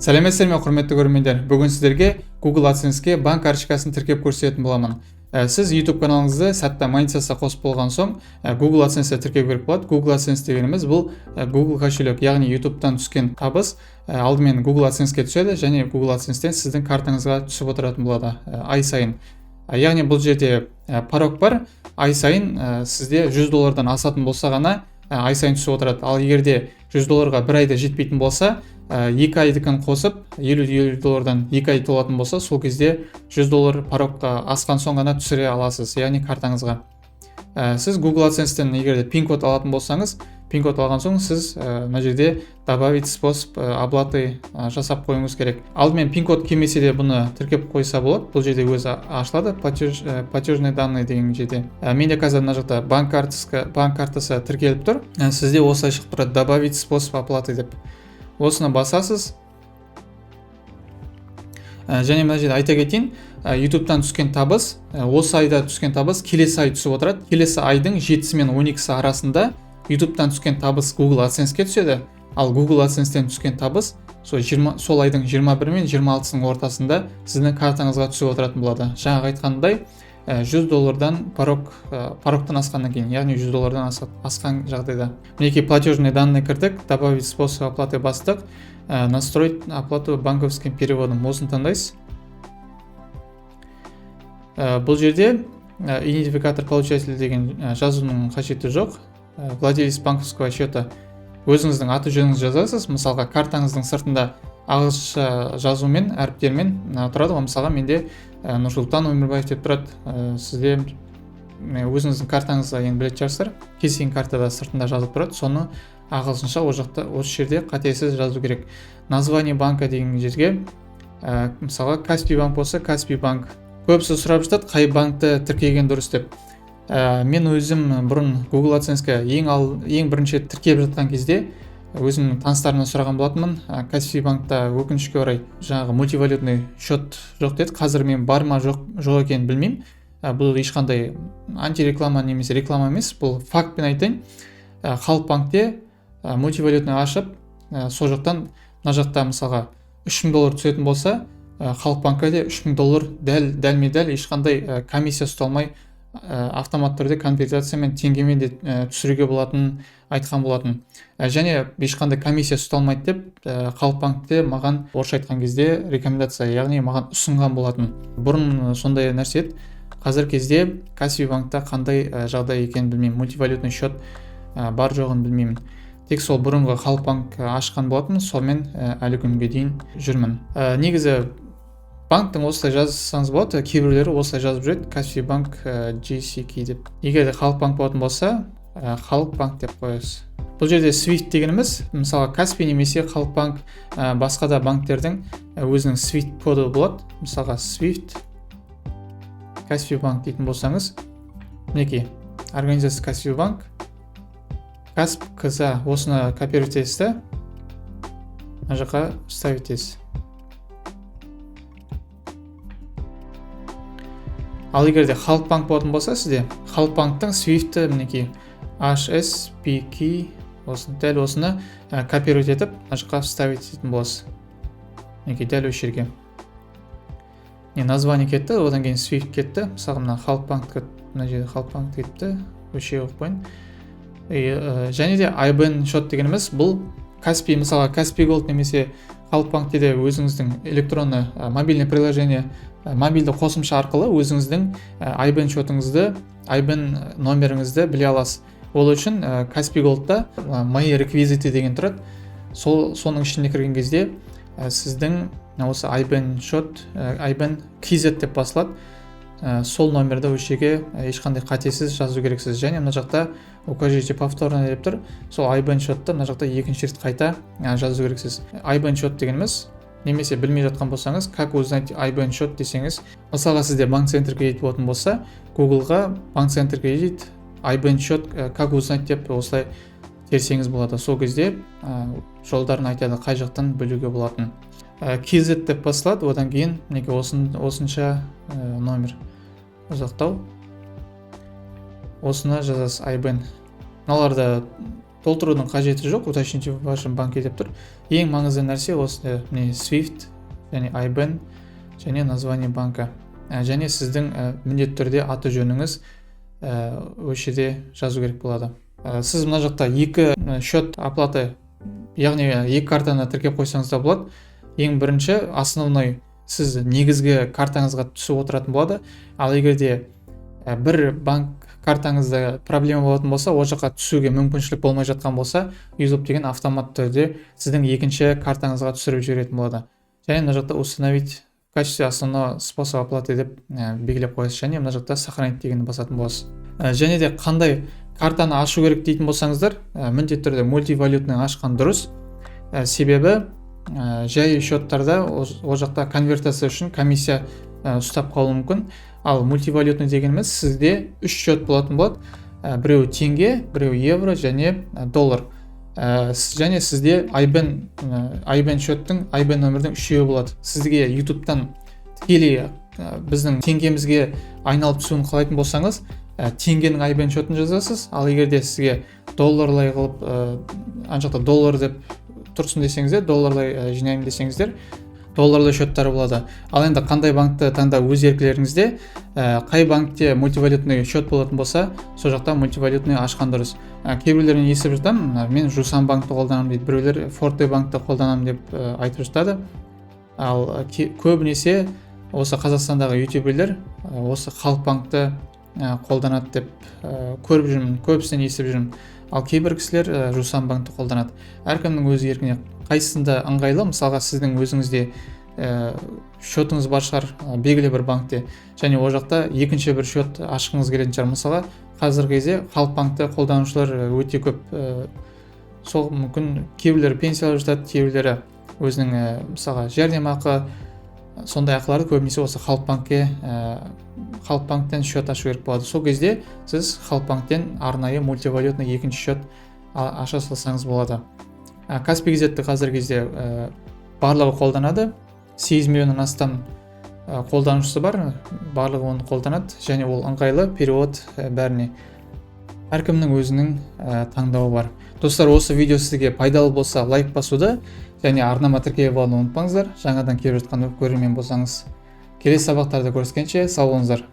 Сәлеметсіздер ме, құрметті көрермендер. Бүгін сіздерге Google AdSense-ке банк карточкасын тіркеп көрсететін боламын. Сіз YouTube каналыңызды сәтті монетизация қосып болған соң Google AdSense-ті тіркеу керек болады. Google AdSense дегеніміз бұл Google кошелек, яғни YouTube-тан түскен табыс алдымен Google AdSense-ке түседі және Google AdSense-тен сіздің картаңызға түсіп отыратын болады ай сайын. Яғни бұл жерде порог бар. Ай сайын сізде $100 асатын болса ғана ай сайын түсіп отырады. Ал егерде $100 бір айда жетпейтін болса, 2 айдыкін қосып $50 2 ай толатын болса, сол кезде $100 порогқа асқан соң ғана түсіре аласыз, яғни картаңызға. Сіз Google AdSense-тен егерде пин-код алатын болсаңыз, пин-код алған соң сіз мына жерде добавить способ оплаты жасап қойыңыз керек. Алдымен пин-код келмесе де бұны тіркеп қойса болады. Бұл жерде өзі ашылады, платежные данные деген жерде. Менде қазір мына жақта банк картасы тіркеліп тұр. Сізде осылай шығып тұрады, добавить способ оплаты деп. Осыны басасыз. Және мына жерде айта кетейін, YouTube-тан түскен табыс, осы айда түскен табыс келесі ай түсіп отырады. Келесі айдың 7-сі мен 12-сі арасында YouTube-тан түскен табыс Google AdSense-ке түседі. Ал Google AdSense-тен түскен табыс сол айдың 21 мен 26-сының ортасында сіздің картаңызға түсіп отыратын болады. Жаңағы айтқандай, $100-дан порогтан асқаннан кейін, яғни $100-дан асқан жағдайда. Мінекей платежные данные кірдік, добавить способ оплаты бастық, настроить оплату банковским переводом. Осыны таңдайсыз. Бұл жерде идентификатор получателя деген жазуының қажеті жоқ. Владелец банковского счета өзіңіздің аты жөніңізді жазасыз. Мысалға картаңыздың сыртында ағылшынша жазумен, әріптермен тұрады. Мысалға менде Нұрсұлтан Өмірбаев деп тұрады. Сізде өзіңіздің картаңызға ең білетін шығарсыздар. Кез келген картада сыртында жазылып тұрады. Соны ағылшынша осы жерде қатесіз жазу керек. Название банка деген жерге мысалға Каспий банк болса, Каспий банк. Көбісі сұрап жатады, қай банкты тіркеген дұрыс деп. Мен өзім бұрын Google AdSense-ке ең бірінші тіркеп жатқан кезде өзімнің таныстарымнан сұраған болатынмын. Каспий банкта өкінішке орай жаңағы мультивалютный счет жоқ деді. Қазір мен бар ма жоқ екенін білмеймін. Бұл ешқандай антиреклама немесе реклама емес. Бұл фактпен айтайын. Халық банкте мультивалютный ашып, сол жақтан мына жақта мысалға $3000 түсетін болса, Халық банкте $3000 дәл-дәл ешқандай комиссия ұсталмай автомат түрде конвертациямен теңгемен де түсіруге болатынын айтқан болатын. Және ешқандай комиссия ұсталмайды деп Халық банкте маған орысша айтқан кезде рекомендация, яғни маған ұсынған болатын. Бұрын сондай нәрсе еді. Қазір кезде Каспий банкта қандай жағдай екенін білмеймін. Мультивалютный счет бар жоғын білмеймін. Тек сол бұрынғы Халық банк ашқан болатын, сонымен әлі күнге дейін жүрмін. Негізі банктың осылай жазсаңыз болады, кейбіреулері осылай жазып жүреді, Каспий банк JCK деп. Егер де Халық банк болатын болса, Халық банк деп қоясыз. Бұл жерде Swift дегеніміз, мысалы Каспий немесе Халық банк басқа да банктердің өзінің Swift коды болады. Мысалға Swift Каспий банк дейтін болсаңыз, мінекей, организация Каспий банк, Касп КЗ, осыны копировать етесіз, мына жаққа вставить етесіз. Ал егерде Халық банк болатын болса, сізде Халық банктың Swift-ті мінекей HSBK дәл осыны копировать етіп, мына жаққа вставить ететін боласыз. Мінекей дәл осы жерге. Название кетті, одан кейін Swift кетті. Мысалы мына Халық банк, мына жерде Халық банк кетті, өше оқпайын. Және де IBAN счет дегеніміз бұл Каспий, мысалға Каспий Gold немесе Халық банкте де өзіңіздің электронны мобильный приложение, мобильді қосымша арқылы өзіңіздің IBAN счетыңызды, IBAN номеріңізді біле аласыз. Ол үшін Каспий Gold'та мои реквизиты деген тұрады. Соның ішіне кірген кезде сіздің осы IBAN счет, IBAN KZ деп басылады. Сол номерді өшеге ешқандай қатесіз жазу керексіз. Және мына жақта укажите повторно деп тұр. Сол IBAN счетті мына жақта екінші рет қайта жазу керексіз. IBAN счет дегеніміз, немесе білмей жатқан болсаңыз, как узнать IBAN счет десеңіз, мысалға сізде банк-центр кредит болатын болса, Google-ға банк-центр кредит, IBAN счет, как узнать деп осылай терсеңіз болады. Сол кезде жолдарын айтады, қай жақтан білуге болатын. KZ деп басылады, одан кейін осынша номер ұзақтау. Осыны жазасыз IBAN. Мыналарды толтырудың қажеті жоқ, уточните в вашем банке деп тұр. Ең маңызды нәрсе осы Swift және IBAN және название банка. Және сіздің міндетті түрде аты жөніңіз осы жерде жазу керек болады. Сіз мына жақта екі счет оплаты, яғни екі картаны тіркеп қойсаңыз да болады. Ең бірінші основной сіз негізгі картаңызға түсіп отыратын болады. Ал егер де бір банк картаңызда проблема болатын болса, ол жаққа түсуге мүмкіншілік болмай жатқан болса, YouTube деген автоматты түрде сіздің екінші картаңызға түсіріп жіберетін болады. Және мына жақта установить в качестве основного способа оплаты деп белгілеп қоясыз, және мына жақта сохранить дегенді басатын боласыз. Және де қандай картаны ашу керек дейтін болсаңыздар, міндетті түрде мультивалютный ашқан дұрыс. Себебі жай счеттарда ол жақта конвертация үшін комиссия ұстап қалуы мүмкін. Ал мультивалютный дегеніміз сізде 3 счет болатын болады. Біреу теңге, біреу евро және доллар. Және сізде IBAN счеттің, IBAN нөмірдің үшеуі болады. Сізге YouTube'тан тікелей біздің теңгемізге айналып түсуін қалайтын болсаңыз, теңгенің IBAN счетін жазасыз. Ал егер де сізге долларлай қылып, анжақта доллар деп тұрсын десеңіздер, долларлай жинаймын десеңіздер, долларлы счеттары болады. Ал енді қандай банкты таңдау өз еркілеріңізде, қай банкте мультивалютный счет болатын болса, сол жақта мультивалютный ашқан дұрыс. Кейбіреулерін естіп жатамын, мен Жусан банкты қолданамын дейді, біреулер Forte банкты қолданамын деп айтып жатады. Ал көбінесе осы Қазақстандағы ютуберлер осы Халық банкты қолданады деп көріп жүрмін, көбісінен естіп жүрмін. Ал кейбір кісілер Жусан банкты қолданады. Әркімнің өз еркіне қайсысында ыңғайлы, мысалға сіздің өзіңізде счетыңыз бар шығар белгілі бір банкте, және ол жақта екінші бір счет ашқыңыз келетін шығар. Мысалға қазіргі кезде Халық банкты қолданушылар өте көп. Сол мүмкін кейбіреулері пенсиялап жатады, кейбіреулері өзінің мысалға жәрдемақы, сондай ақыларды көбінесе осы Халық банктен счет ашу керек болады. Сол кезде сіз Халық банктен арнайы мультивалютный екінші счет аша салсаңыз болады. Каспий газетті қазіргі кезде барлығы қолданады. 8 миллионнан астам қолданушысы бар, барлығы оны қолданады, және ол ыңғайлы, перевод бәріне. Әркімнің өзінің таңдауы бар. Достар, осы видео сізге пайдалы болса, лайк басуды және арнама тіркеліп алуды ұмытпаңыздар. Жаңадан келіп жатқан көрермен болсаңыз. Келесі сабақтарда көріскенше сау болыңыздар.